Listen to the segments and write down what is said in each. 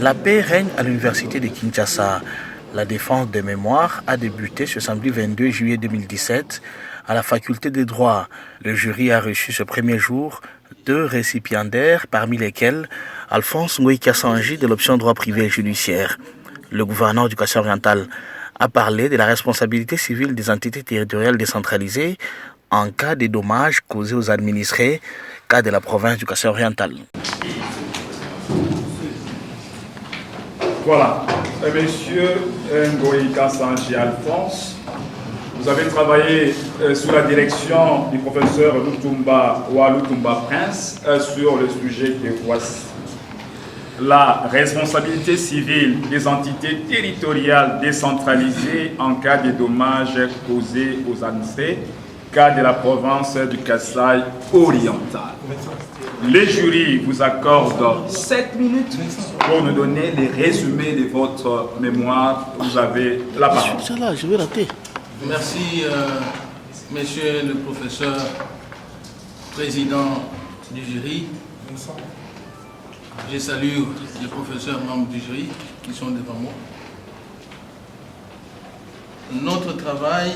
La paix règne à l'université de Kinshasa. La défense des mémoires a débuté ce samedi 22 juillet 2017 à la faculté des droits. Le jury a reçu ce premier jour 2 récipiendaires, parmi lesquels Alphonse Ngoï-Kassanji de l'option droit privé et judiciaire. Le gouverneur du Kassai-Oriental a parlé de la responsabilité civile des entités territoriales décentralisées en cas de dommages causés aux administrés, cas de la province du Kassai-Oriental. Voilà. Monsieur Ngoï-Kassanji Alphonse, vous avez travaillé sous la direction du professeur Lutumba Prince sur le sujet que voici. La responsabilité civile des entités territoriales décentralisées en cas de dommages causés aux administrés, cas de la province du Kassai oriental. Les jurys vous accordent 7 minutes pour nous donner les résumés de votre mémoire. Vous avez la parole. Je vais rater. Merci, monsieur le professeur, président du jury. Je salue les professeurs membres du jury qui sont devant moi. Notre travail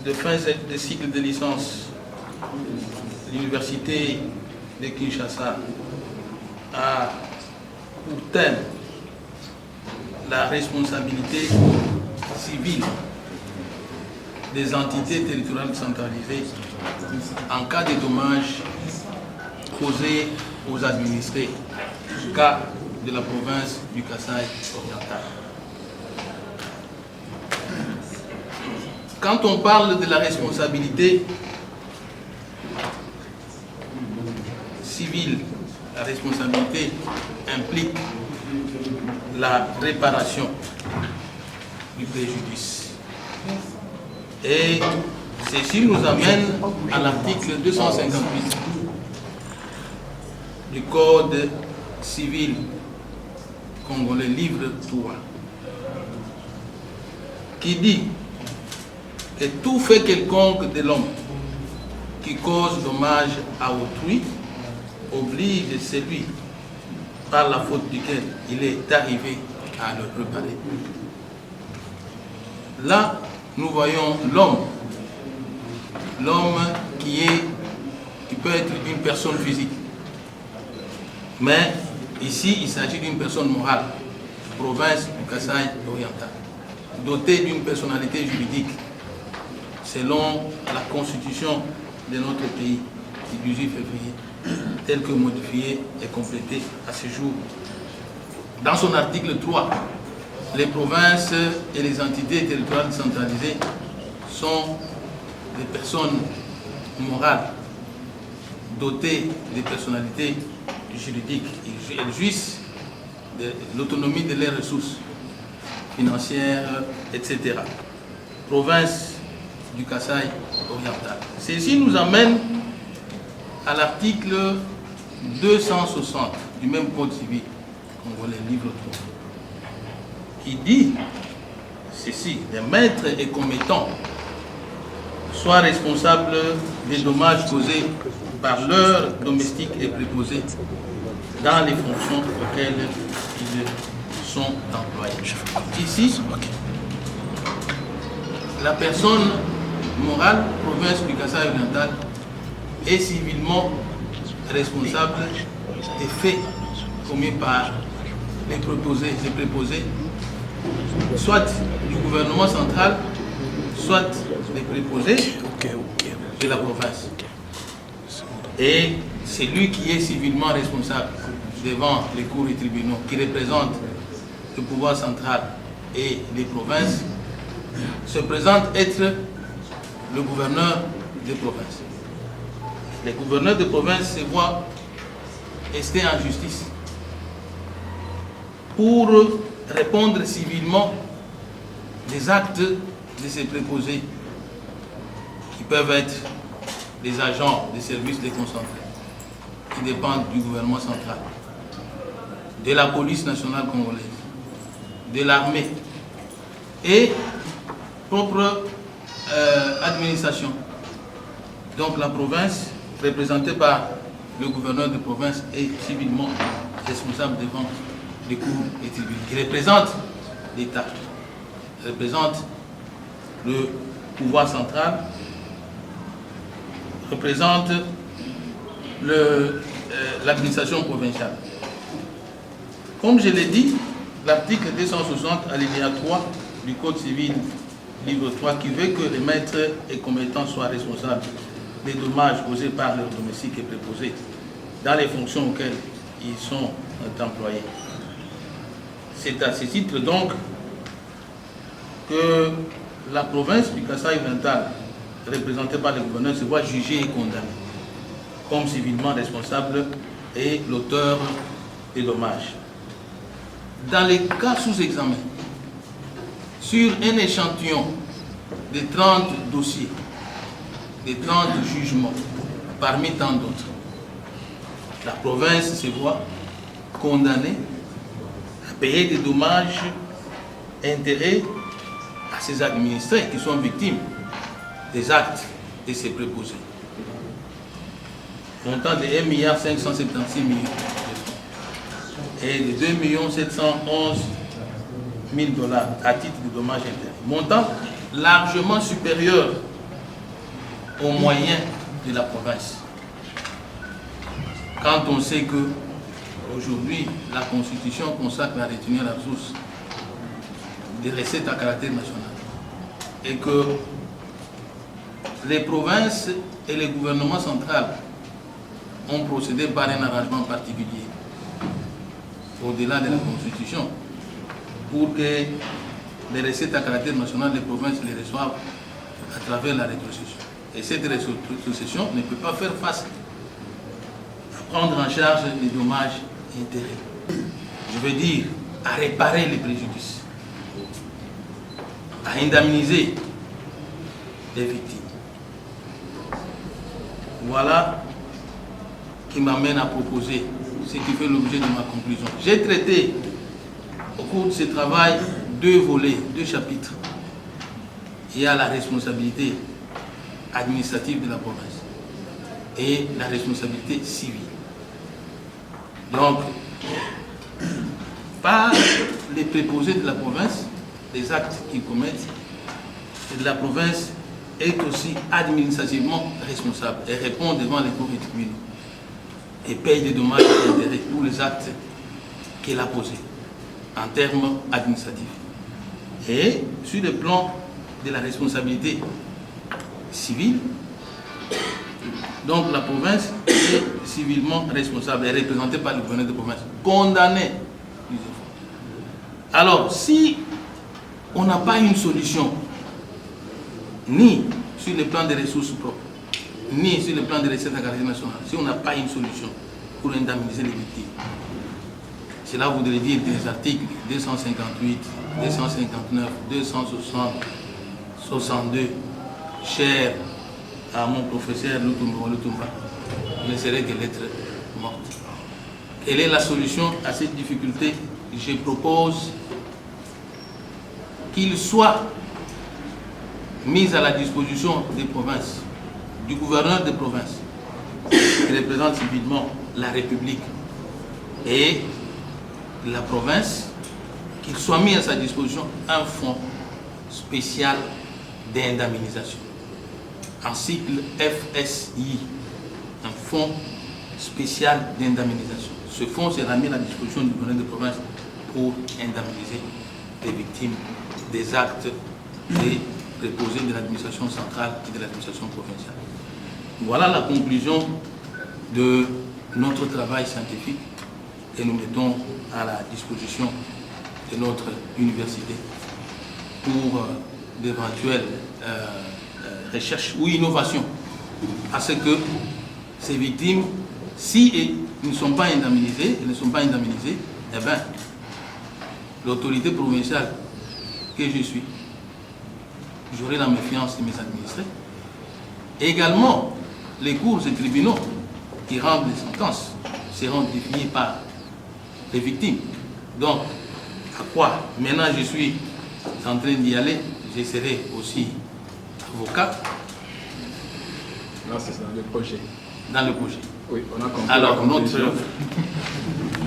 de fin de cycle de licence de l'université de Kinshasa a pour thème la responsabilité civile des entités territoriales centralisées en cas de dommages causés aux administrés, cas de la province du Kassai oriental. Quand on parle de la responsabilité civile, la responsabilité implique la réparation du préjudice. Et ceci nous amène à l'article 258 du Code civil congolais, livre 3, qui dit que tout fait quelconque de l'homme qui cause dommage à autrui oblige celui par la faute duquel il est arrivé à le réparer. Là, nous voyons l'homme qui peut être une personne physique. Mais ici, il s'agit d'une personne morale, province du Kassai oriental, dotée d'une personnalité juridique, selon la constitution de notre pays du 18 février, telle que modifiée et complétée à ce jour. Dans son article 3, les provinces et les entités territoriales centralisées sont des personnes morales dotées de personnalités juridiques. Elles jouissent de l'autonomie de leurs ressources financières, etc. Province du Kassai oriental. Ceci nous amène à l'article 260 du même Code civil congolais, livre 3, qui dit ceci: les maîtres et commettants soient responsables des dommages causés par leurs domestiques et préposés dans les fonctions auxquelles ils sont employés. Ici, la personne morale, province du Kassai oriental, est civilement responsable des faits commis par les préposés, soit du gouvernement central, soit des préposés de la province. Et c'est lui qui est civilement responsable devant les cours et tribunaux, qui représente le pouvoir central et les provinces, se présente être le gouverneur des provinces. Les gouverneurs de province se voient rester en justice pour répondre civilement des actes de ces préposés qui peuvent être des agents des services déconcentrés qui dépendent du gouvernement central, de la police nationale congolaise, de l'armée et propre administration. Donc la province, représentée par le gouverneur de province, est civilement responsable devant les cours et tribunaux. Il représente l'État, il représente le pouvoir central, représente l'administration provinciale. Comme je l'ai dit, l'article 260 alinéa 3 du Code civil, livre 3, qui veut que les maîtres et commettants soient responsables des dommages causés par leur domestique et préposés dans les fonctions auxquelles ils sont employés. C'est à ce titre donc que la province du Kasaï-Oriental, représentée par le gouverneur, se voit jugée et condamnée comme civilement responsable et l'auteur des dommages. Dans les cas sous examen, sur un échantillon de 30 dossiers, de 30 jugements, parmi tant d'autres, la province se voit condamnée à payer des dommages intérêts à ses administrés qui sont victimes des actes de ses préposés. Montant de 1 576 000 et de 2 711 000 $ à titre de dommages intérêts. Montant largement supérieur aux moyens de la province. Quand on sait que aujourd'hui la Constitution consacre la retenue à la ressource des recettes à caractère national et que les provinces et les gouvernements centraux ont procédé par un arrangement particulier au-delà de la Constitution pour que les recettes à caractère national des provinces les reçoivent à travers la rétrocession. Et cette rétrocession ne peut pas faire face à prendre en charge les dommages et intérêts. Je veux dire, à réparer les préjudices, à indemniser les victimes. Voilà qui m'amène à proposer ce qui fait l'objet de ma conclusion. J'ai traité au cours de ce travail 2 volets, 2 chapitres. Il y a la responsabilité administrative de la province et la responsabilité civile. Donc, par les préposés de la province, les actes qu'ils commettent, la province est aussi administrativement responsable et répond devant les cours et tribunaux et paye des dommages et intérêts pour les actes qu'elle a posés en termes administratifs. Et sur le plan de la responsabilité civile, donc la province est civilement responsable et représentée par le gouverneur de province, condamné plusieurs fois. Alors, si on n'a pas une solution, ni sur le plan des ressources propres, ni sur le plan des recettes à caractère national, si on n'a pas une solution pour indemniser les victimes, cela voudrait dire des articles 258, 259, 260, 62, chers à mon professeur Lutumba, ne serait que lettre morte. Quelle est la solution à cette difficulté? Je propose qu'il soit mis à la disposition des provinces, du gouverneur des provinces, qui représente civilement la République et la province, qu'il soit mis à sa disposition un fonds spécial d'indemnisation, un cycle FSI, un fonds spécial d'indemnisation. Ce fonds sera mis à la disposition du gouverneur de province pour indemniser les victimes des actes et préposés de l'administration centrale et de l'administration provinciale. Voilà la conclusion de notre travail scientifique que nous mettons à la disposition de notre université pour d'éventuelles recherches ou innovations, parce que ces victimes, si elles ne sont pas indemnisées, eh bien, l'autorité provinciale que je suis, j'aurai la méfiance de mes administrés. Et également, les cours et tribunaux qui rendent les sentences seront définis par les victimes. Donc, à quoi maintenant je suis en train d'y aller, je serai aussi avocat. Là, c'est dans le projet. Dans le projet. Oui, on a compris. Alors,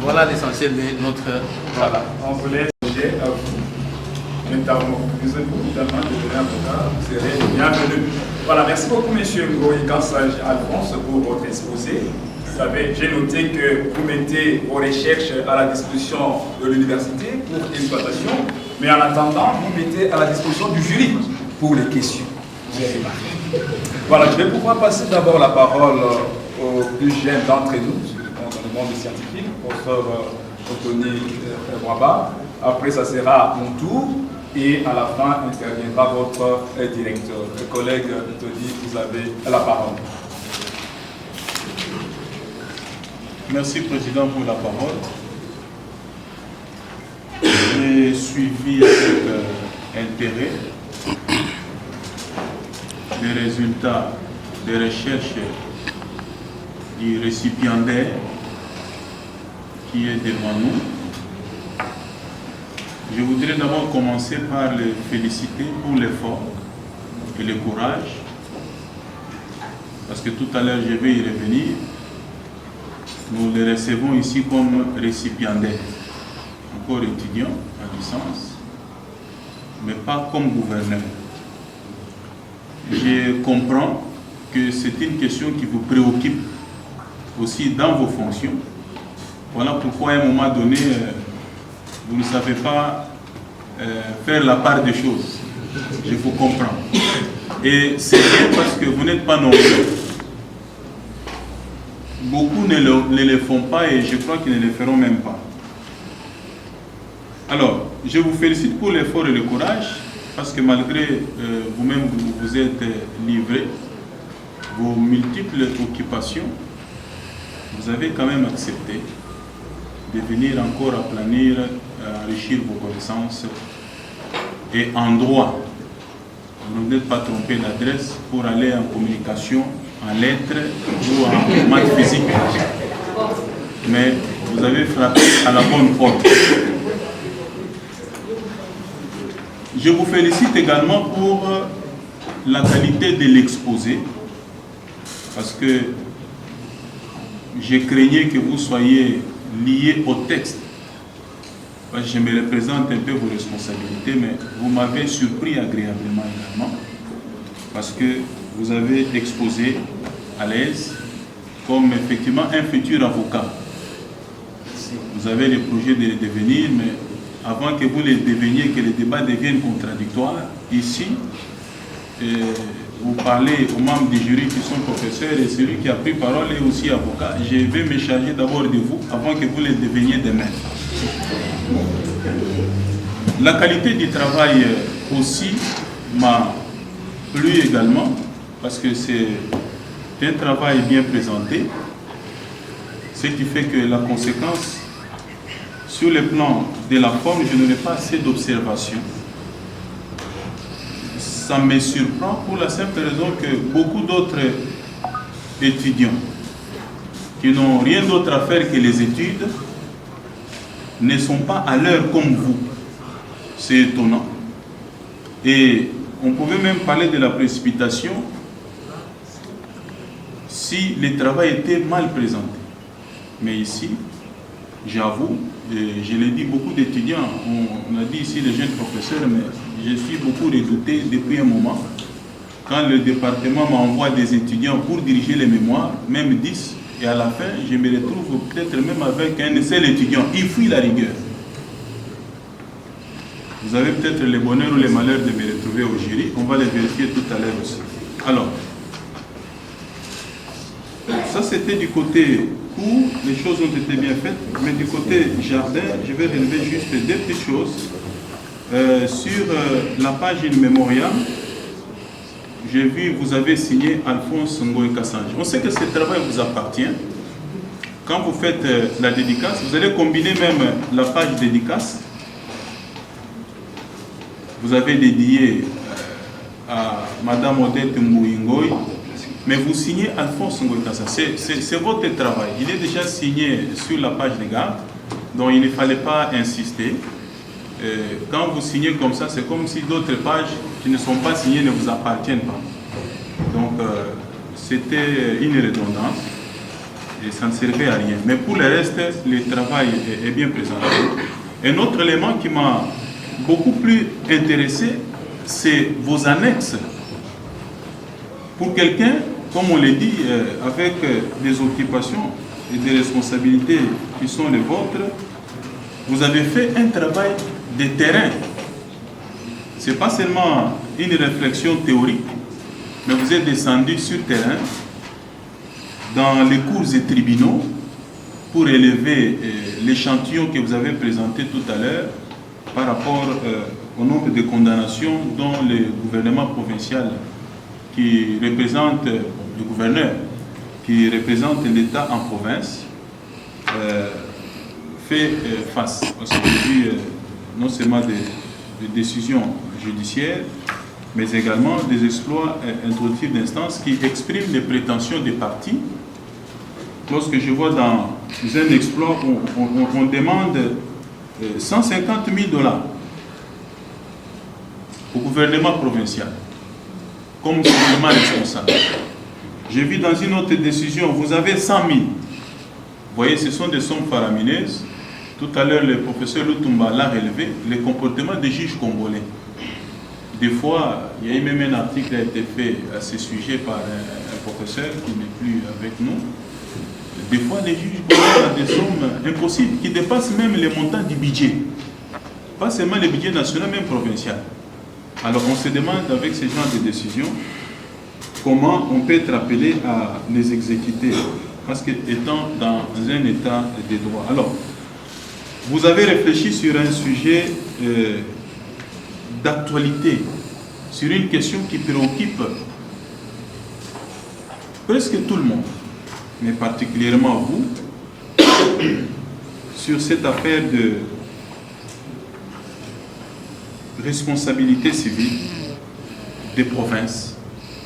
Voilà l'essentiel de notre travail. Voilà, on voulait dire à vous, notamment, vous évidemment devenir avocat, vous serez bienvenue. Voilà, merci beaucoup, M. Ngoï Kansaj Alphonse, pour votre exposé. Vous savez, j'ai noté que vous mettez vos recherches à la disposition de l'université pour exploitation, mais en attendant, vous mettez à la disposition du jury pour les questions. Vous avez remarqué. Voilà, je vais pouvoir passer d'abord la parole au plus jeune d'entre nous, dans le monde scientifique, au professeur Anthony Waba. Après, ça sera mon tour. Et à la fin, interviendra votre directeur. Le collègue Anthony, vous avez la parole. Merci, Président, pour la parole. J'ai suivi avec intérêt les résultats des recherches du récipiendaire qui est devant nous. Je voudrais d'abord commencer par le féliciter pour l'effort et le courage, parce que tout à l'heure je vais y revenir. Nous les recevons ici comme récipiendaires, encore étudiants en licence, mais pas comme gouverneurs. Je comprends que c'est une question qui vous préoccupe aussi dans vos fonctions. Voilà pourquoi à un moment donné, vous ne savez pas faire la part des choses. Je vous comprends. Et c'est bien parce que vous n'êtes pas nombreux. Beaucoup ne le font pas et je crois qu'ils ne le feront même pas. Alors, je vous félicite pour l'effort et le courage parce que malgré vous-même vous êtes livré, vos multiples occupations, vous avez quand même accepté de venir encore aplanir, enrichir vos connaissances. Et en droit, vous n'êtes pas trompé d'adresse pour aller en communication, en lettres ou en maths physique. Mais vous avez frappé à la bonne porte. Je vous félicite également pour la qualité de l'exposé, parce que je craignais que vous soyez lié au texte. Je me représente un peu vos responsabilités, mais vous m'avez surpris agréablement également, parce que vous avez exposé à l'aise comme effectivement un futur avocat. Vous avez le projet de le devenir, mais avant que vous le deveniez, que les débats deviennent contradictoires, ici, vous parlez aux membres du jury qui sont professeurs et celui qui a pris parole est aussi avocat. Je vais me charger d'abord de vous avant que vous le deveniez demain. La qualité du travail aussi m'a plu également parce que c'est un travail bien présenté, ce qui fait que la conséquence, sur le plan de la forme, je n'aurai pas assez d'observations. Ça me surprend pour la simple raison que beaucoup d'autres étudiants qui n'ont rien d'autre à faire que les études ne sont pas à l'heure comme vous. C'est étonnant. Et on pouvait même parler de la précipitation si le travail était mal présenté. Mais ici, j'avoue, je l'ai dit, beaucoup d'étudiants, on a dit ici les jeunes professeurs, mais je suis beaucoup redouté depuis un moment. Quand le département m'envoie des étudiants pour diriger les mémoires, même 10, et à la fin, je me retrouve peut-être même avec un seul étudiant. Il fuit la rigueur. Vous avez peut-être le bonheur ou le malheur de me retrouver au jury. On va les vérifier tout à l'heure aussi. Alors, ça c'était du côté cours, les choses ont été bien faites, mais du côté jardin, je vais relever juste deux petites choses. Sur la page in memoriam, j'ai vu, vous avez signé Alphonse Ngoï Kansaj. On sait que ce travail vous appartient. Quand vous faites la dédicace, vous allez combiner même la page dédicace. Vous avez dédié à Madame Odette Ngoï, mais vous signez Alphonse Ngoï Kansaj. C'est votre travail. Il est déjà signé sur la page de garde, donc il ne fallait pas insister. Quand vous signez comme ça, c'est comme si d'autres pages qui ne sont pas signées ne vous appartiennent pas. Donc, c'était une redondance. et ça ne servait à rien. Mais pour le reste, le travail est bien présenté. Un autre élément qui m'a beaucoup plus intéressé, c'est vos annexes. Pour quelqu'un, comme on l'a dit, avec des occupations et des responsabilités qui sont les vôtres, vous avez fait un travail de terrain. Ce n'est pas seulement une réflexion théorique, mais vous êtes descendu sur terrain, dans les cours et tribunaux, pour élever l'échantillon que vous avez présenté tout à l'heure par rapport au nombre de condamnations dont le gouvernement provincial qui représente le gouverneur, qui représente l'État en province, fait face. Parce que j'ai vu non seulement des décisions judiciaires, mais également des exploits introductifs d'instances qui expriment les prétentions des partis. Lorsque je vois dans un exploit où on demande 150 000 $ au gouvernement provincial, comme gouvernement responsable. J'ai vu dans une autre décision, vous avez 100 000. Vous voyez, ce sont des sommes faramineuses. Tout à l'heure, le professeur Lutumba l'a relevé, le comportement des juges congolais. Des fois, il y a eu même un article qui a été fait à ce sujet par un professeur qui n'est plus avec nous. Des fois, les juges ont des sommes impossibles qui dépassent même les montants du budget. Pas seulement le budget national, même provincial. Alors, on se demande avec ce genre de décisions comment on peut être appelé à les exécuter. Parce qu'étant dans un état de droit. Alors, vous avez réfléchi sur un sujet d'actualité, sur une question qui préoccupe presque tout le monde, mais particulièrement vous, sur cette affaire de responsabilité civile des provinces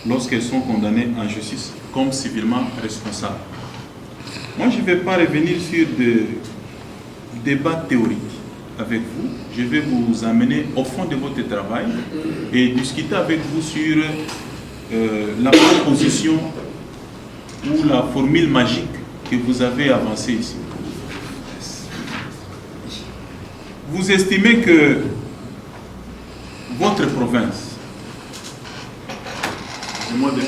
lorsqu'elles sont condamnées en justice comme civilement responsables. Moi, je ne vais pas revenir sur des débats théoriques avec vous. Je vais vous amener au fond de votre travail et discuter avec vous sur la proposition ou la formule magique que vous avez avancée ici. Vous estimez que votre province, c'est moi de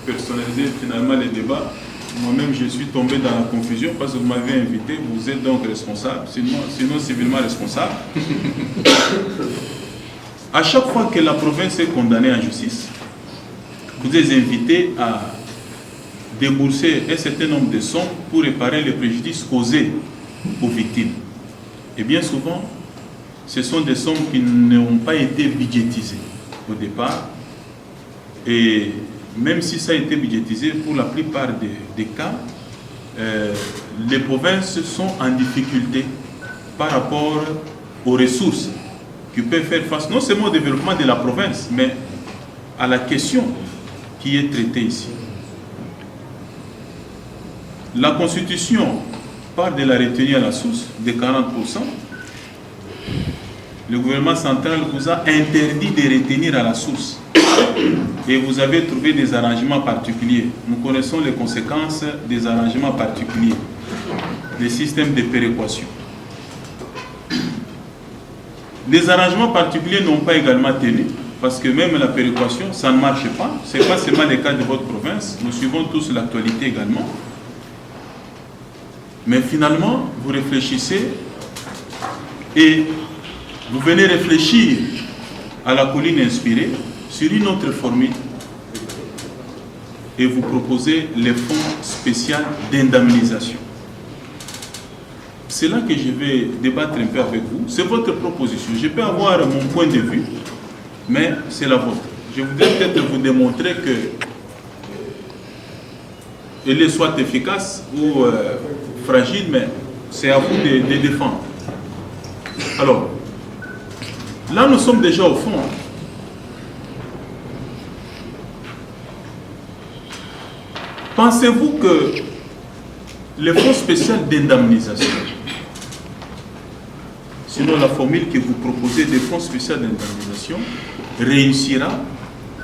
personnaliser finalement les débats, moi-même je suis tombé dans la confusion parce que vous m'avez invité, vous êtes donc responsable, sinon civilement responsable. À chaque fois que la province est condamnée en justice, vous êtes invité à débourser un certain nombre de sommes pour réparer les préjudices causés aux victimes. Et bien souvent, ce sont des sommes qui n'ont pas été budgétisées au départ. Et même si ça a été budgétisé, pour la plupart des cas, les provinces sont en difficulté par rapport aux ressources qui peuvent faire face non seulement au développement de la province, mais à la question qui est traitée ici. La Constitution parle de la retenue à la source de 40%. Le gouvernement central vous a interdit de retenir à la source. Et vous avez trouvé des arrangements particuliers. Nous connaissons les conséquences des arrangements particuliers, les systèmes de péréquation. Les arrangements particuliers n'ont pas également tenu, parce que même la péréquation, ça ne marche pas. Ce n'est pas seulement le cas de votre province, nous suivons tous l'actualité également. Mais finalement, vous réfléchissez et vous venez réfléchir à la colline inspirée sur une autre formule et vous proposez les fonds spéciaux d'indemnisation. C'est là que je vais débattre un peu avec vous. C'est votre proposition. Je peux avoir mon point de vue, mais c'est la vôtre. Je voudrais peut-être vous démontrer que elle est soit efficace ou fragile, mais c'est à vous de défendre. Alors, là nous sommes déjà au fond. Pensez-vous que le fonds spécial d'indemnisation, sinon la formule que vous proposez des fonds spéciaux d'indemnisation, réussira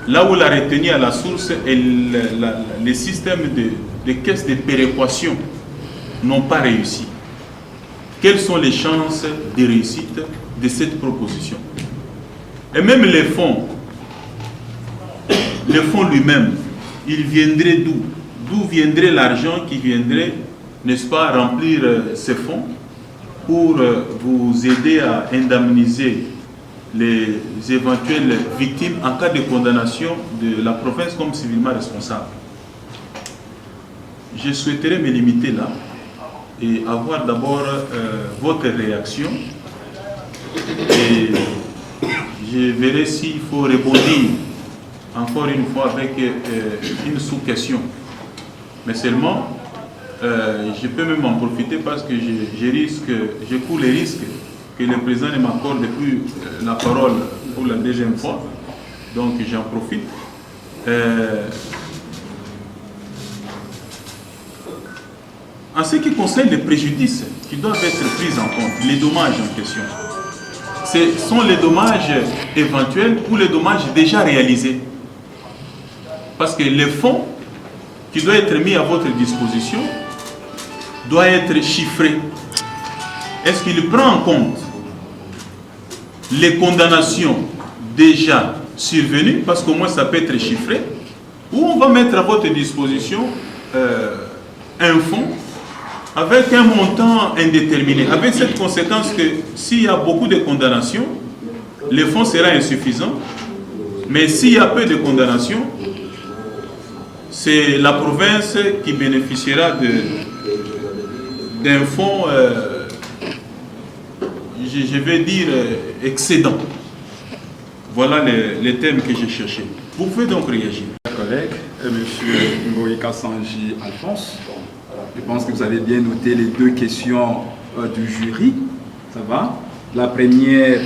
là où la retenue à la source et le système les caisses de péréquation n'ont pas réussi. Quelles sont les chances de réussite de cette proposition? Et même les fonds lui-même, il viendrait d'où? D'où viendrait l'argent qui viendrait, n'est-ce pas, remplir ces fonds pour vous aider à indemniser les éventuelles victimes en cas de condamnation de la province comme civilement responsable? Je souhaiterais me limiter là et avoir d'abord votre réaction et je verrai s'il faut rebondir encore une fois avec une sous-question. Mais seulement, je peux même en profiter parce que je cours le risque que le président ne m'accorde plus la parole pour la deuxième fois. Donc j'en profite. En ce qui concerne les préjudices qui doivent être pris en compte, les dommages en question, ce sont les dommages éventuels ou les dommages déjà réalisés. Parce que les fonds qui doivent être mis à votre disposition doivent être chiffrés. Est-ce qu'il prend en compte les condamnations déjà survenues, parce qu'au moins ça peut être chiffré, ou on va mettre à votre disposition un fonds avec un montant indéterminé, avec cette conséquence que s'il y a beaucoup de condamnations, le fonds sera insuffisant, mais s'il y a peu de condamnations, c'est la province qui bénéficiera d'un fonds, je vais dire, excédent. Voilà les thèmes que j'ai cherchés. Vous pouvez donc réagir. Collègue, M. Ngoï Kassanji Alphonse, je pense que vous avez bien noté les deux questions du jury. Ça va? La première,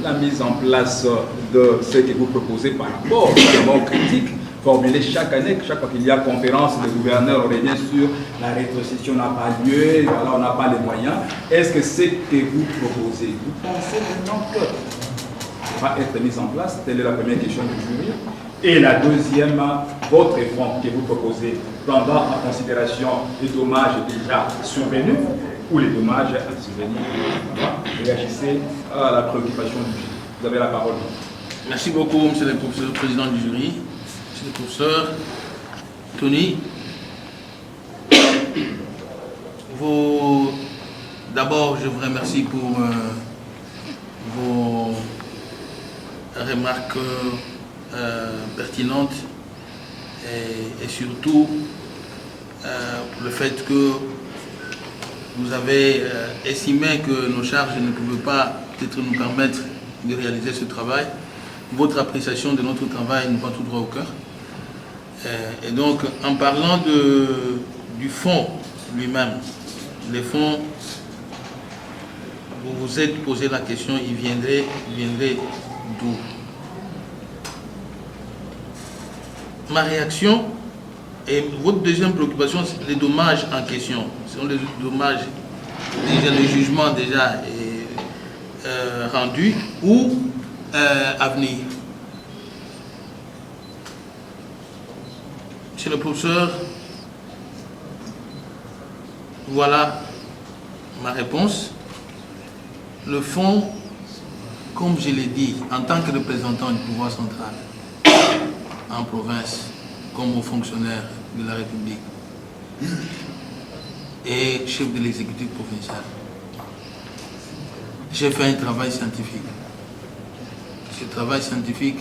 la mise en place de ce que vous proposez par rapport aux critiques formulées chaque année, chaque fois qu'il y a conférence, le gouverneur revient sur la rétrocession n'a pas lieu, voilà, on n'a pas les moyens. Est-ce que ce que vous proposez, vous pensez maintenant que ça va être mis en place? Telle est la première question du jury. Et la deuxième, votre fonds que vous proposez, prendra en considération les dommages déjà survenus ou les dommages à survenir. Réagissez à la préoccupation du jury. Vous avez la parole. Merci beaucoup, monsieur le professeur, président du jury. Monsieur le professeur Tony, d'abord, je vous remercie pour vos remarques pertinentes et surtout pour le fait que vous avez estimé que nos charges ne pouvaient pas peut-être nous permettre de réaliser ce travail. Votre appréciation de notre travail nous va tout droit au cœur. Et donc, en parlant du fonds lui-même, les fonds, vous vous êtes posé la question, il viendrait d'où? Ma réaction et votre deuxième préoccupation, c'est les dommages en question. Ce sont les dommages, déjà le jugement déjà rendu ou à venir. Monsieur le professeur, voilà ma réponse. Le fonds, comme je l'ai dit, en tant que représentant du pouvoir central, en province, comme aux fonctionnaires de la République et chef de l'exécutif provincial, j'ai fait un travail scientifique. Ce travail scientifique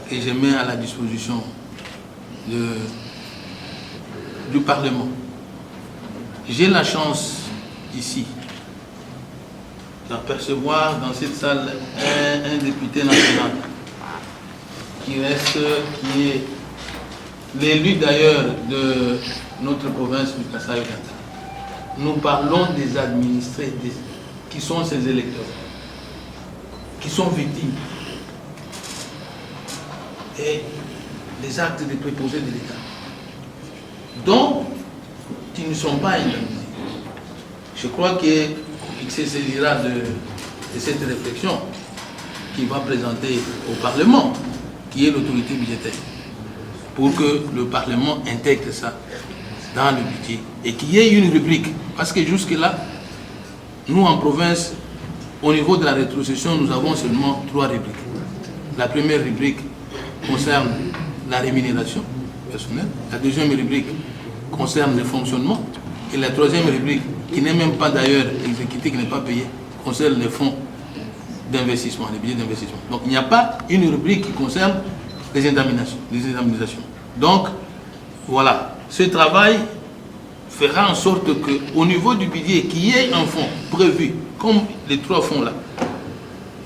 que je mets à la disposition du Parlement. J'ai la chance ici d'apercevoir dans cette salle un député national qui est l'élu d'ailleurs de notre province du Kasaï-Oriental. Nous parlons des administrés qui sont ces électeurs, qui sont victimes et des actes de préposés de l'État, dont ils ne sont pas indemnisés. Je crois qu'il se saisira de cette réflexion qu'il va présenter au Parlement, qui est l'autorité budgétaire. pour que le Parlement intègre ça dans le budget et qu'il y ait une rubrique. Parce que jusque-là, nous en province, au niveau de la rétrocession, nous avons seulement 3 rubriques. La première rubrique concerne la rémunération personnelle, la deuxième rubrique concerne le fonctionnement et la troisième rubrique, qui n'est même pas d'ailleurs exécutée, qui n'est pas payée, concerne les fonds d'investissement, les budgets d'investissement. Donc il n'y a pas une rubrique qui concerne les indemnisations. Donc voilà, ce travail fera en sorte qu'au niveau du budget, qu'il y ait un fonds prévu, comme les 3 fonds là,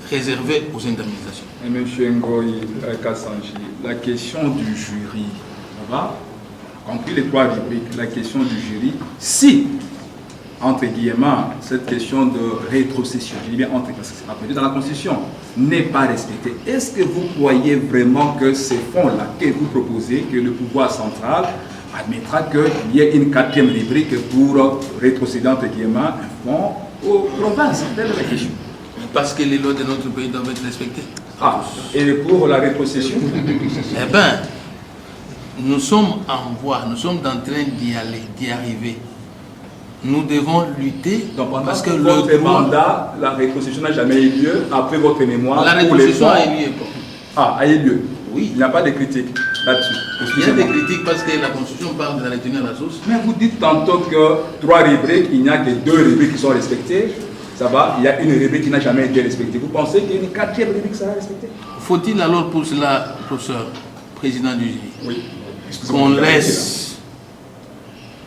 réservés aux indemnisations. Et M. Ngoï Kassanji, la question du jury, ça va, compris les 3 rubriques, la question du jury, si, entre guillemets, cette question de rétrocession, je dis bien entre, parce que c'est pas prévu dans la Constitution, n'est pas respectée, est-ce que vous croyez vraiment que ces fonds-là que vous proposez, que le pouvoir central admettra qu'il y ait une 4e rubrique pour rétrocéder, entre guillemets, un fonds aux provinces? Telle est la question. Parce que les lois de notre pays doivent être respectées. Ah, et pour la rétrocession? Eh bien, nous sommes en voie, nous sommes en train d'y arriver. Nous devons lutter. Donc, parce que votre mandat, la rétrocession n'a jamais eu lieu après votre mémoire. La rétrocession a eu lieu. Ah, a eu lieu. Oui. Il n'y a pas de critique là-dessus. Il y a des critiques parce que la Constitution parle de la retenue à la source. Mais vous dites tantôt que 3 rubriques, il n'y a que 2 rubriques qui sont respectées. Ça va, il y a une rubrique qui n'a jamais été respectée. Vous pensez qu'il y a une 4e rubrique qui sera respectée? Faut-il alors pour cela, professeur, président du jury, oui, qu'on laisse...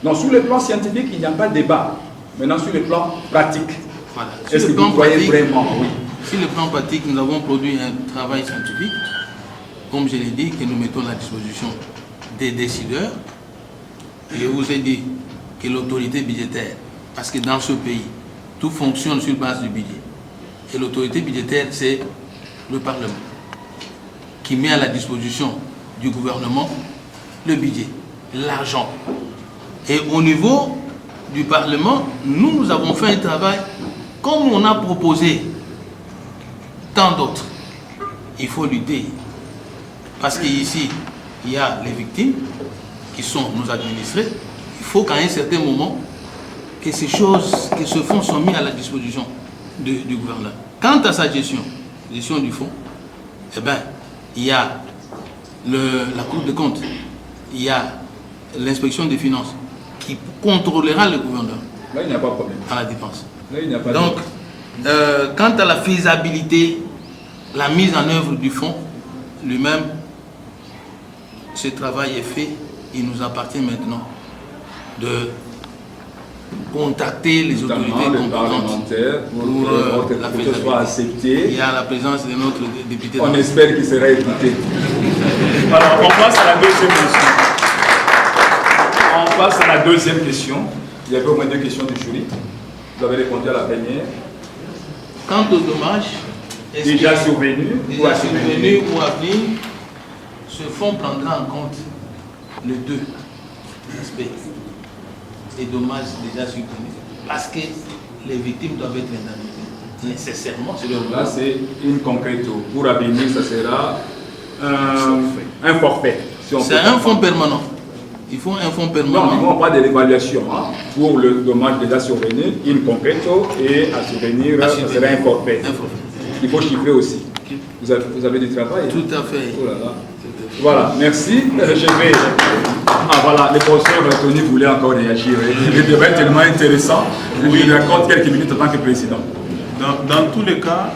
Non, sur le plan scientifique, il n'y a pas de débat. Maintenant, sur le plan pratique, voilà. est-ce que vous croyez vraiment? Oui. Sur le plan pratique, nous avons produit un travail scientifique, comme je l'ai dit, que nous mettons à la disposition des décideurs. Je vous ai dit que l'autorité budgétaire, parce que dans ce pays, tout fonctionne sur base du budget. Et l'autorité budgétaire, c'est le Parlement, qui met à la disposition du gouvernement le budget, l'argent. Et au niveau du Parlement, nous avons fait un travail comme on a proposé tant d'autres. Il faut lutter. Parce qu'ici, il y a les victimes qui sont nos administrés. Il faut qu'à un certain moment, que ces choses, que ce fonds soient mis à la disposition du gouvernement. Quant à sa gestion du fonds, eh bien, il y a la Cour des comptes, il y a l'inspection des finances qui contrôlera le gouverneur. Là, il n'y a pas de problème. À la dépense. Là, il n'y a pas de Donc, quant à la faisabilité, la mise en œuvre du fonds lui-même, ce travail est fait. Il nous appartient maintenant de contacter les autorités compétentes pour la faisabilité. Soit accepté. Il y a la présence de notre député. On espère qu'il sera écouté. Alors, on passe à la deuxième question. On passe à la deuxième question. Il y avait au moins 2 questions du jury. Vous avez répondu à la première. Quant aux dommages déjà survenus ou à venir, ce fonds prendra en compte les 2 aspects. Les dommages déjà survenus. Parce que les victimes doivent être indemnisées. Nécessairement, c'est leur là, c'est une concrète. Pour Avenir, ça sera un forfait. Si c'est un fonds permanent. Il faut un fonds permanent. Non, on parle de l'évaluation. Hein. Pour le dommage déjà survenu, une concrète et à survenir, ça sera un forfait. Il faut chiffrer aussi. Vous avez du travail? Tout à fait. Oh là là. Voilà, merci. Je vais... Ah voilà, le professeur Tony voulait encore réagir. Le débat est tellement intéressant. Je lui accorde quelques minutes en tant que président. Dans tous les cas,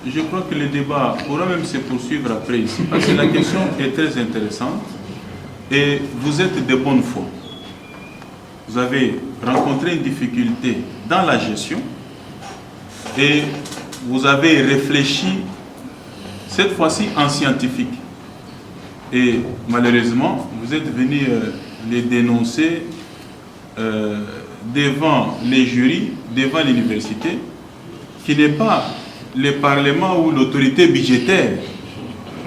je crois que le débat pourra même se poursuivre après ici, parce que la question est très intéressante et vous êtes de bonne foi. Vous avez rencontré une difficulté dans la gestion et vous avez réfléchi cette fois-ci en scientifique. Et malheureusement, vous êtes venu les dénoncer devant les jurys, devant l'université, qui n'est pas le Parlement ou l'autorité budgétaire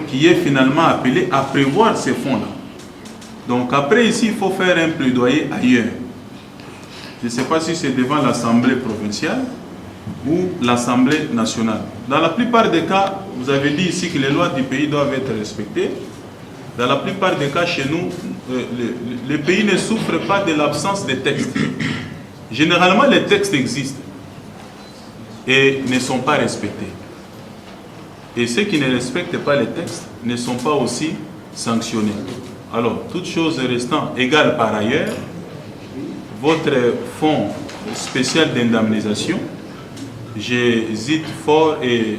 qui est finalement appelé à prévoir ces fonds-là. Donc après ici, il faut faire un plaidoyer ailleurs. Je ne sais pas si c'est devant l'Assemblée provinciale ou l'Assemblée nationale. Dans la plupart des cas, vous avez dit ici que les lois du pays doivent être respectées. Dans la plupart des cas, chez nous, le pays ne souffre pas de l'absence de textes. Généralement, les textes existent et ne sont pas respectés. Et ceux qui ne respectent pas les textes ne sont pas aussi sanctionnés. Alors, toutes choses restant égales par ailleurs, votre fonds spécial d'indemnisation, j'hésite fort et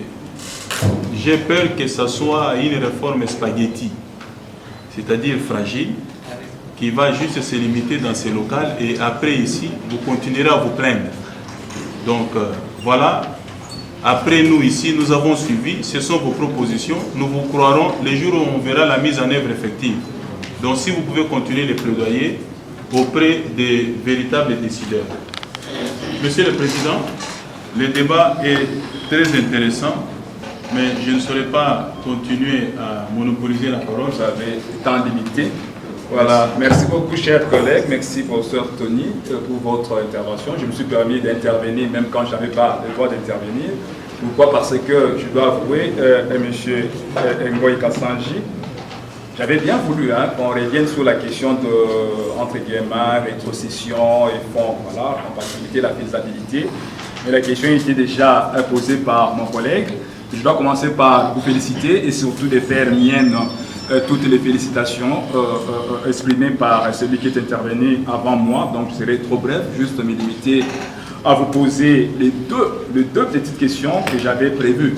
j'ai peur que ce soit une réforme spaghetti, c'est-à-dire fragile, qui va juste se limiter dans ces locales et après ici, vous continuerez à vous plaindre. Donc voilà, après nous ici, nous avons suivi, ce sont vos propositions, nous vous croirons les jours où on verra la mise en œuvre effective. Donc si vous pouvez continuer les plaidoyers auprès des véritables décideurs. Monsieur le Président, le débat est très intéressant, mais je ne saurais pas continuer à monopoliser la parole. Vous avez temps limité. Voilà, merci beaucoup chers collègues, merci professeur Tony pour votre intervention. Je me suis permis d'intervenir même quand je n'avais pas le droit d'intervenir. Pourquoi? Parce que je dois avouer, monsieur Ngoyi Kassanji, j'avais bien voulu qu'on revienne sur la question de, entre guillemets, rétrocession et fonds, voilà, en particulier la faisabilité. Mais la question était déjà posée par mon collègue. Je dois commencer par vous féliciter et surtout de faire mienne toutes les félicitations exprimées par celui qui est intervenu avant moi. Donc je serai trop bref, juste me limiter à vous poser les deux petites questions que j'avais prévues.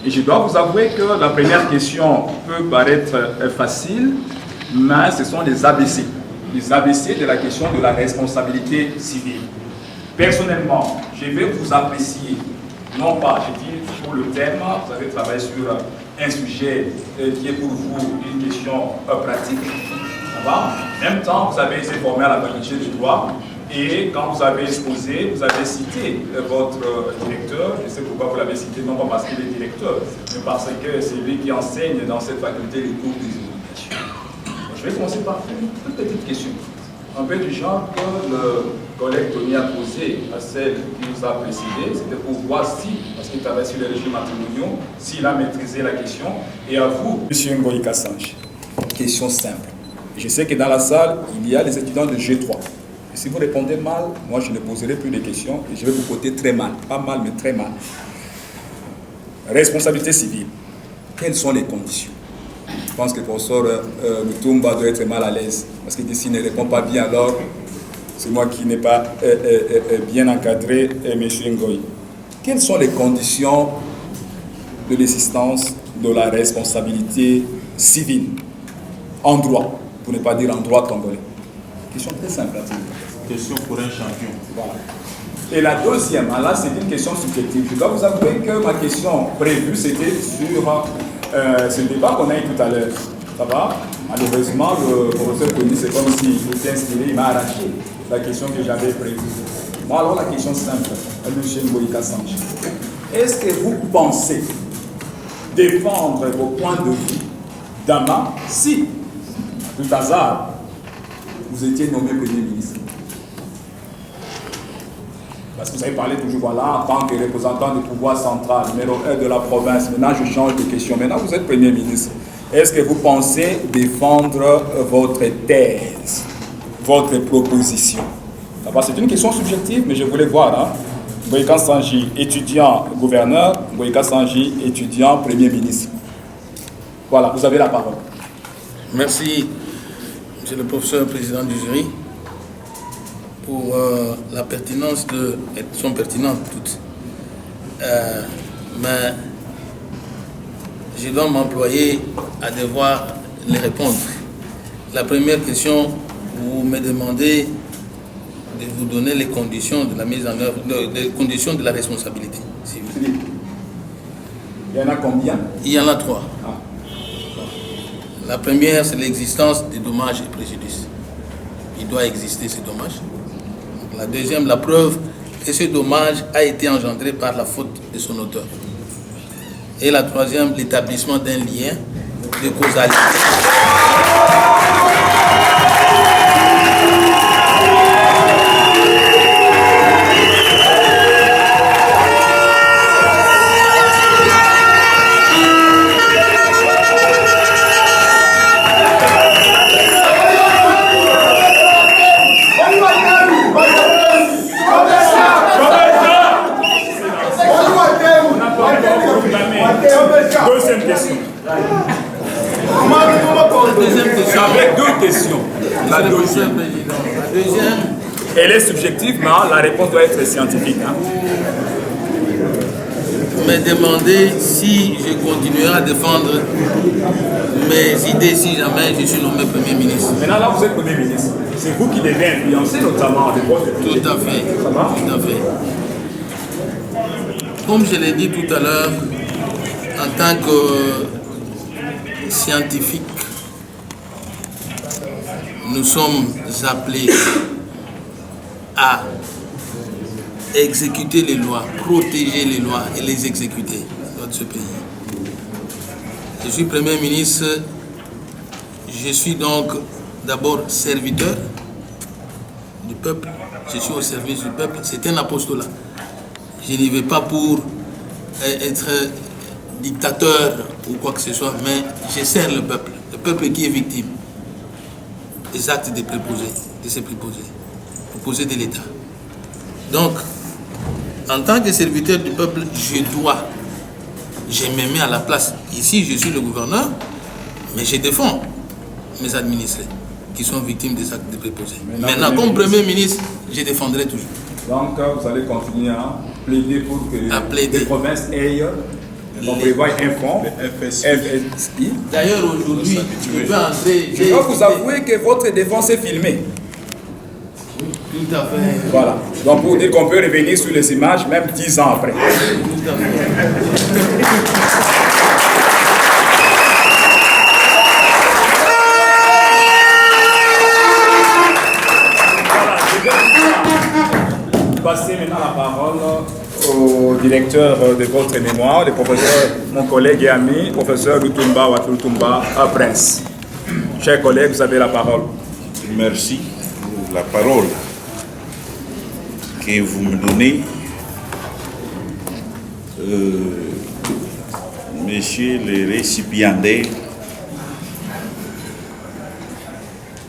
Et je dois vous avouer que la première question peut paraître facile, mais ce sont les ABC. Les ABC de la question de la responsabilité civile. Personnellement, je vais vous apprécier, non pas, je dis pour le thème, vous avez travaillé sur un sujet qui est pour vous une question pratique. En même temps, vous avez été formé à la faculté du droit. Et quand vous avez exposé, vous avez cité votre directeur. Je sais pourquoi vous l'avez cité, non pas parce qu'il est directeur, mais parce que c'est lui qui enseigne dans cette faculté les cours des éducations. Je vais commencer par une toute petite question. Un peu du genre que le collègue Tony a posé à celle qui nous a précédé. C'était pour voir si, parce qu'il travaille sur les régimes matrimoniaux, s'il a maîtrisé la question. Et à vous, M. Ngoyi Kassanji, question simple. Je sais que dans la salle, il y a les étudiants de G3. Si vous répondez mal, moi je ne poserai plus de questions et je vais vous côté très mal. Pas mal, mais très mal. Responsabilité civile. Quelles sont les conditions? Je pense que le professeur Lutumba doit être mal à l'aise. Parce que s'il ne répond pas bien, alors c'est moi qui n'ai pas bien encadré M. Ngoyi. Quelles sont les conditions de l'existence de la responsabilité civile en droit, pour ne pas dire en droit congolais? Question très simple. Question pour un champion. Voilà. Et la deuxième, là c'est une question subjective. Je dois vous avouer que ma question prévue c'était sur ce débat qu'on a eu tout à l'heure. Ça va? Malheureusement, le professeur Tony, c'est comme s'il était inspiré, il m'a arraché la question que j'avais prévue. Moi alors la question simple, M. Ngoyi Kassanji. Est-ce que vous pensez défendre vos points de vue d'Ama si, tout hasard, vous étiez nommé Premier ministre? Parce que vous avez parlé toujours, voilà, en tant que représentant du pouvoir central, numéro 1 de la province. Maintenant, je change de question. Maintenant, vous êtes Premier ministre. Est-ce que vous pensez défendre votre thèse, votre proposition? C'est une question subjective, mais je voulais voir. Ngoyi Kassanji, étudiant gouverneur, Ngoyi Kassanji, étudiant Premier ministre. Voilà, vous avez la parole. Merci, monsieur le professeur président du jury, pour la pertinence de... Elles sont pertinentes toutes. Mais je dois m'employer à devoir les répondre. La première question, vous me demandez de vous donner les conditions de la mise en œuvre, les conditions de la responsabilité civile. Il y en a combien? Il y en a 3. La première, c'est l'existence des dommages et préjudices. Il doit exister ces dommages. La deuxième, la preuve que ce dommage a été engendré par la faute de son auteur. Et la troisième, l'établissement d'un lien de causalité. La deuxième. La deuxième. Elle est subjective, mais la réponse doit être scientifique. Hein. Me demander si je continuerai à défendre mes idées si jamais je suis nommé Premier ministre. Maintenant, là, vous êtes Premier ministre. C'est vous qui devez influencer notamment les postes de Tout à fait. Ça va? Tout à fait. Comme je l'ai dit tout à l'heure, en tant que scientifique, nous sommes appelés à exécuter les lois, protéger les lois et les exécuter dans ce pays. Je suis Premier ministre, je suis donc d'abord serviteur du peuple, je suis au service du peuple, c'est un apostolat. Je n'y vais pas pour être dictateur ou quoi que ce soit, mais je sers le peuple qui est victime des actes des préposés, de ces préposés de l'État. Donc, en tant que serviteur du peuple, je me mets à la place. Ici, je suis le gouverneur, mais je défends mes administrés qui sont victimes des actes de préposés. Maintenant, comme Premier ministre, je défendrai toujours. Donc, vous allez continuer à plaider pour que les provinces aient, on prévoit un fonds, FSI. D'ailleurs, aujourd'hui, je peux entrer... Je dois vous avouer que votre défense est filmée. Tout à fait. Voilà. Donc, pour dire qu'on peut revenir sur les images, même 10 ans après. Tout à fait. Passer maintenant la parole au directeur de votre mémoire, le professeur, mon collègue et ami, professeur Lutumba Lutumba Prince. Chers collègues, vous avez la parole. Merci pour la parole que vous me donnez. Messieurs les récipiendaires,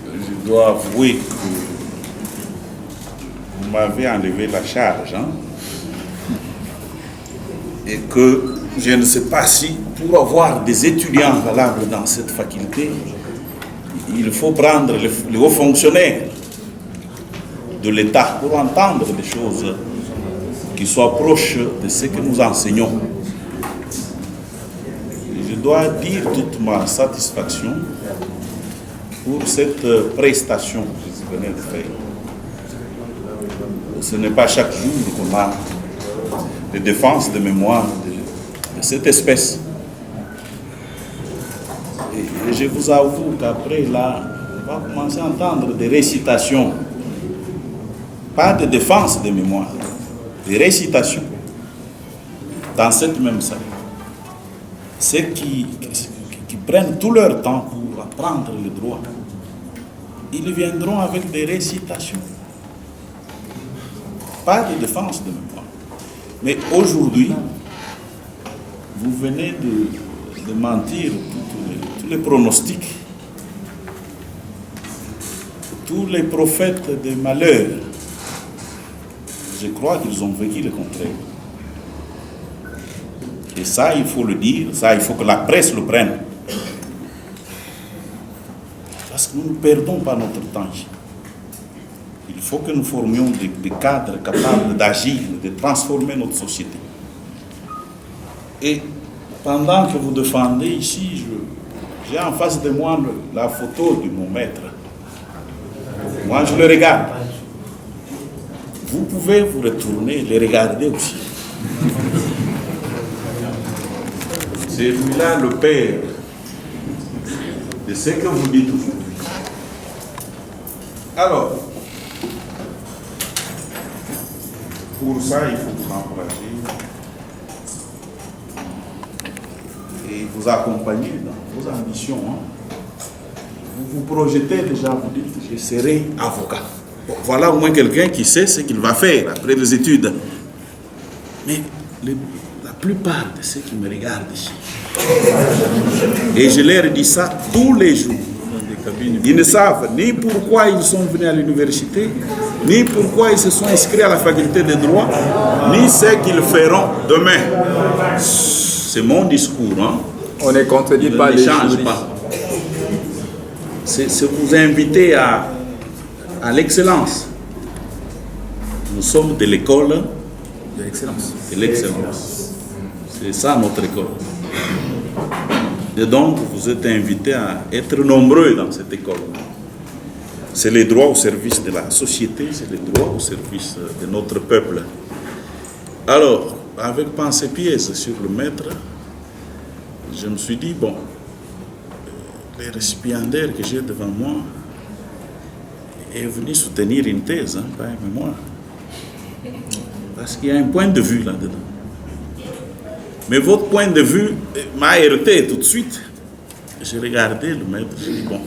je dois avouer que vous m'avez enlevé la charge, hein, et que je ne sais pas si pour avoir des étudiants valables dans cette faculté, il faut prendre les hauts fonctionnaires de l'État pour entendre des choses qui soient proches de ce que nous enseignons. Et je dois dire toute ma satisfaction pour cette prestation que vous venez de faire. Ce n'est pas chaque jour qu'on a des défenses de mémoire de cette espèce. Et je vous avoue qu'après, là, on va commencer à entendre des récitations. Pas de défense de mémoire, des récitations. Dans cette même salle. Ceux qui prennent tout leur temps pour apprendre le droit, ils viendront avec des récitations. Pas de défense de mémoire. Mais aujourd'hui, vous venez de mentir tous les pronostics, tous les prophètes de malheur. Je crois qu'ils ont vécu le contraire. Et ça, il faut le dire, ça, il faut que la presse le prenne. Parce que nous ne perdons pas notre temps. Il faut que nous formions des cadres capables d'agir, de transformer notre société. Et pendant que vous défendez ici, j'ai en face de moi la photo de mon maître. Moi, je le regarde. Vous pouvez vous retourner et le regarder aussi. C'est lui-là le père de ce que vous dites aujourd'hui. Alors, pour ça, il faut vous encourager et vous accompagner dans vos ambitions. Hein. Vous vous projetez déjà, vous dites, je serai avocat. Bon, voilà au moins quelqu'un qui sait ce qu'il va faire après les études. Mais la plupart de ceux qui me regardent ici, et je leur dis ça tous les jours, ils ne savent ni pourquoi ils sont venus à l'université, ni pourquoi ils se sont inscrits à la faculté de droit, ni ce qu'ils feront demain. C'est mon discours. Hein. On ne contredit pas les juristes. c'est vous inviter à l'excellence. Nous sommes de l'école De l'excellence. de l'excellence. C'est ça notre école. Et donc, vous êtes invités à être nombreux dans cette école. C'est les droits au service de la société, c'est les droits au service de notre peuple. Alors, avec pensée pièce sur le maître, je me suis dit, bon, les récipiendaires que j'ai devant moi est venu soutenir une thèse, hein, pas un mémoire. Parce qu'il y a un point de vue là-dedans. Mais votre point de vue m'a heurté tout de suite. J'ai regardé le maître, j'ai dit, bon,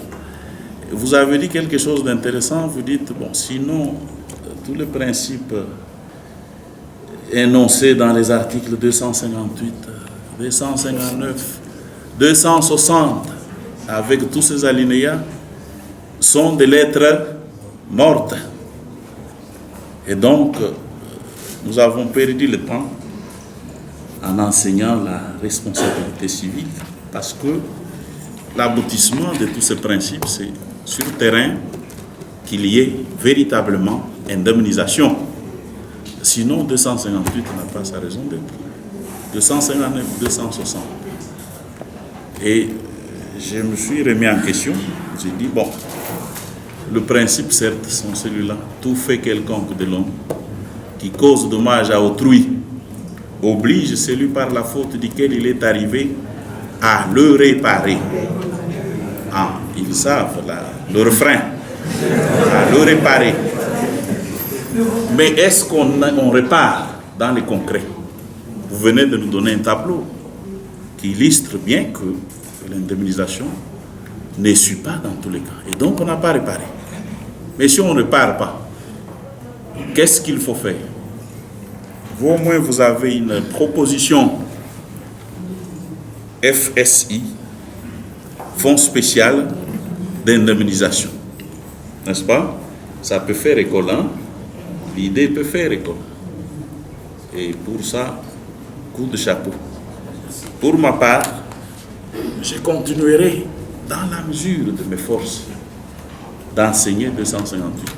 vous avez dit quelque chose d'intéressant, vous dites, bon, sinon, tous les principes énoncés dans les articles 258, 259, 260, avec tous ces alinéas, sont des lettres mortes. Et donc, nous avons perdu le temps en enseignant la responsabilité civile, parce que l'aboutissement de tous ces principes, c'est sur le terrain qu'il y ait véritablement indemnisation. Sinon, 258 n'a pas sa raison d'être. 259, 260. Et je me suis remis en question. J'ai dit, bon, le principe, certes, sont celui-là. Tout fait quelconque de l'homme qui cause dommage à autrui oblige celui par la faute duquel il est arrivé à le réparer. Ah, ils savent le refrain. À le réparer. Mais est-ce qu'on répare dans le concret? Vous venez de nous donner un tableau qui illustre bien que l'indemnisation ne suit pas dans tous les cas. Et donc on n'a pas réparé. Mais si on ne répare pas, qu'est-ce qu'il faut faire? Vous, au moins, vous avez une proposition FSI, Fonds spécial d'indemnisation. N'est-ce pas? Ça peut faire école, hein? L'idée peut faire école. Et pour ça, coup de chapeau. Pour ma part, je continuerai, dans la mesure de mes forces, d'enseigner 258.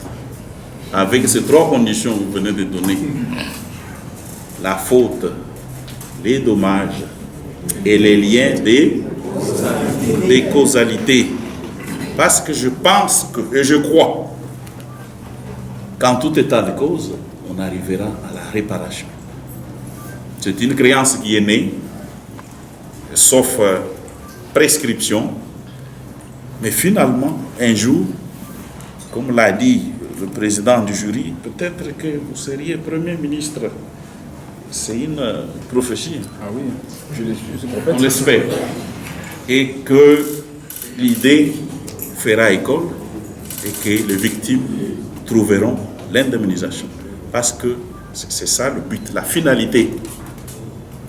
Avec ces trois conditions que vous venez de donner. La faute, les dommages et les liens des causalités. Parce que je pense et je crois qu'en tout état de cause, on arrivera à la réparation. C'est une créance qui est née, sauf prescription, mais finalement, un jour, comme l'a dit le président du jury, peut-être que vous seriez Premier ministre. C'est une prophétie. Ah oui, je suis prophète. On l'espère. Et que l'idée fera école et que les victimes trouveront l'indemnisation. Parce que c'est ça le but, la finalité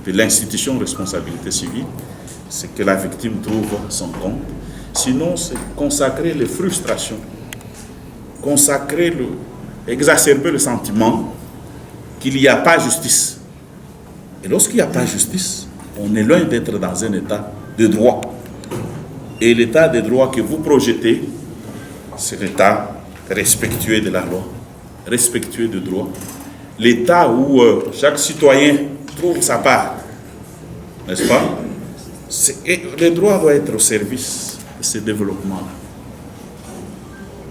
de l'institution de responsabilité civile, c'est que la victime trouve son compte. Sinon, c'est consacrer les frustrations, exacerber le sentiment qu'il n'y a pas justice. Et lorsqu'il n'y a pas justice, on est loin d'être dans un état de droit. Et l'état de droit que vous projetez, c'est l'état respectueux de la loi, respectueux du droit. L'état où chaque citoyen trouve sa part, n'est-ce pas? Le droit doit être au service de ce développement-là.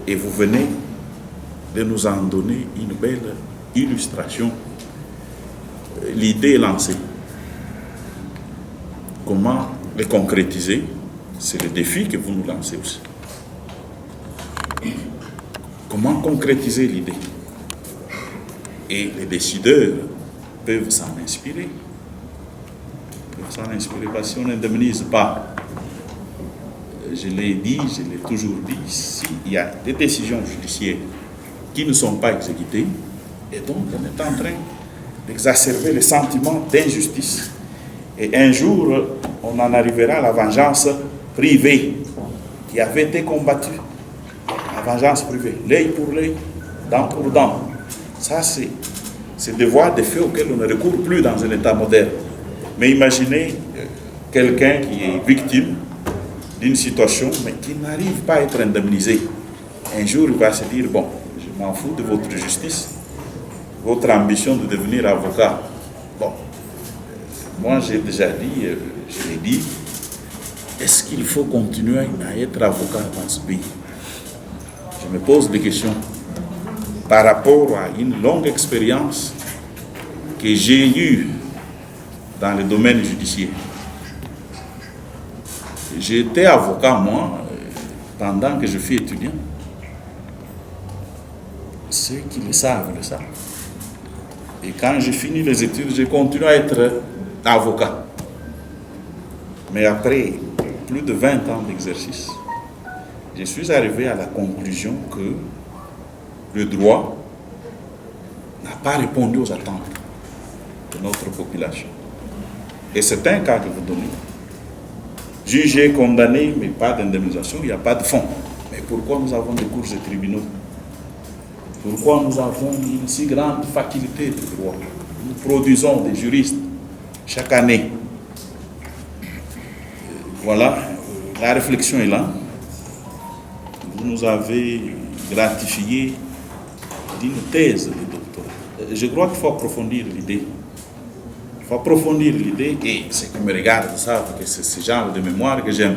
Et vous venez de nous en donner une belle illustration. L'idée est lancée. Comment les concrétiser? C'est le défi que vous nous lancez aussi. Comment concrétiser l'idée? Et les décideurs peuvent s'en inspirer. Parce que si on n'indemnise pas, je l'ai dit, je l'ai toujours dit, s'il y a des décisions judiciaires qui ne sont pas exécutées, et donc on est en train d'exacerber le sentiment d'injustice. Et un jour, on en arrivera à la vengeance privée qui avait été combattue. La vengeance privée, l'œil pour l'œil, dent pour dent. Ça, c'est des voies, des faits auxquels on ne recourt plus dans un État moderne. Mais imaginez quelqu'un qui est victime d'une situation, mais qui n'arrive pas à être indemnisé. Un jour, il va se dire, bon, je m'en fous de votre justice, votre ambition de devenir avocat. Bon, moi j'ai déjà dit, je l'ai dit, est-ce qu'il faut continuer à être avocat dans ce pays? Je me pose des questions par rapport à une longue expérience que j'ai eue dans le domaine judiciaire. J'étais avocat, moi, pendant que je fus étudiant. Ceux qui le savent, le savent. Et quand j'ai fini les études, j'ai continué à être avocat. Mais après plus de 20 ans d'exercice, je suis arrivé à la conclusion que le droit n'a pas répondu aux attentes de notre population. Et c'est un cas que vous donnez. Jugé, condamné, mais pas d'indemnisation, il n'y a pas de fonds. Mais pourquoi nous avons des cours et tribunaux? Pourquoi nous avons une si grande faculté de droit? Nous produisons des juristes chaque année. Voilà, la réflexion est là. Vous nous avez gratifié d'une thèse de doctorat. Je crois qu'il faut approfondir l'idée. Il faut approfondir l'idée, et ceux qui me regardent savent que c'est ce genre de mémoire que j'aime.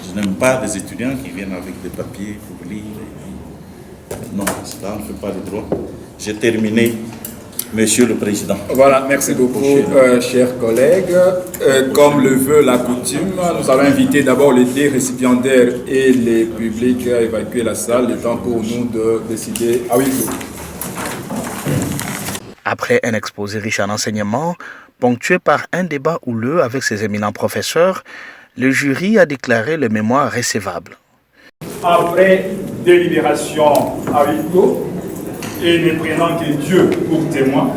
Je n'aime pas des étudiants qui viennent avec des papiers pour lire. Non, ça ne fait pas le droit. J'ai terminé, Monsieur le Président. Voilà, merci beaucoup, chers collègues. Comme le veut la coutume, nous allons inviter d'abord les deux récipiendaires et les publics à évacuer la salle, le temps pour nous de décider à huis clos. Après un exposé riche en enseignements, ponctué par un débat houleux avec ses éminents professeurs, le jury a déclaré le mémoire recevable. Après délibération à huis clos et ne prenant que Dieu pour témoin,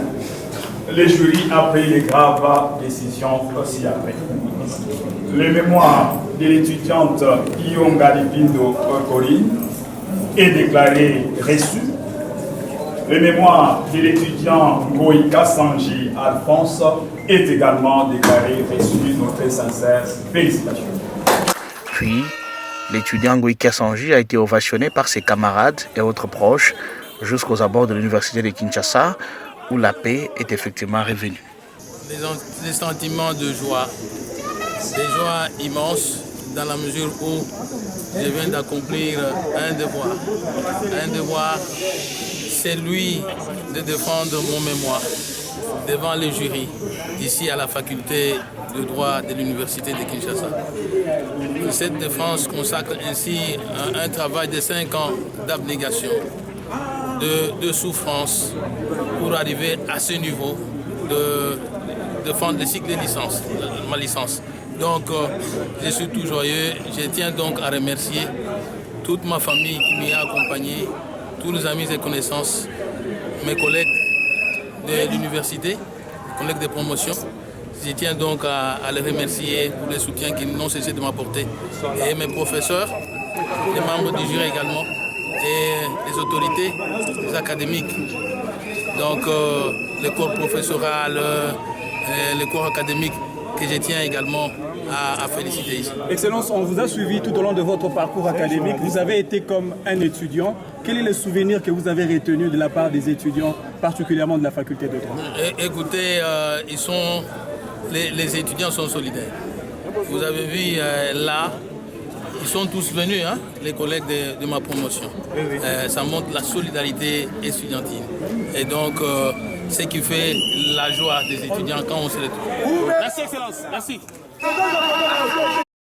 le jury a pris les graves décisions aussi après. Le mémoire de l'étudiante Iyonga Lipindo Corinne est déclaré reçu. Le mémoire de l'étudiant Ngoïka Sanji Alphonse est également déclaré reçu. Notre sincère félicitations. Puis, l'étudiant Ngoïka Sanji a été ovationné par ses camarades et autres proches jusqu'aux abords de l'université de Kinshasa, où la paix est effectivement revenue. Des sentiments de joie, des joies immenses dans la mesure où je viens d'accomplir un devoir. Un devoir, c'est lui de défendre mon mémoire devant le jury, ici à la faculté de droit de l'université de Kinshasa. Cette défense consacre ainsi un travail de 5 ans d'abnégation, de souffrance pour arriver à ce niveau de défendre le cycle de licence, ma licence. Donc je suis tout joyeux, je tiens donc à remercier toute ma famille qui m'y a accompagné, tous les amis et connaissances, mes collègues de l'université, collègues de promotion. Je tiens donc à les remercier pour le soutien qu'ils n'ont cessé de m'apporter. Et mes professeurs, les membres du jury également, et les autorités, les académiques. Donc le corps professoral, le corps académique que je tiens également à féliciter ici. Excellence, on vous a suivi tout au long de votre parcours académique. Vous avez été comme un étudiant. Quel est le souvenir que vous avez retenu de la part des étudiants, particulièrement de la faculté de droit? Écoutez, les étudiants sont solidaires. Vous avez vu là, ils sont tous venus, hein, les collègues de ma promotion. Ça montre la solidarité estudiantine. Et donc, ce qui fait la joie des étudiants quand on se retrouve. Merci, Excellence. Merci.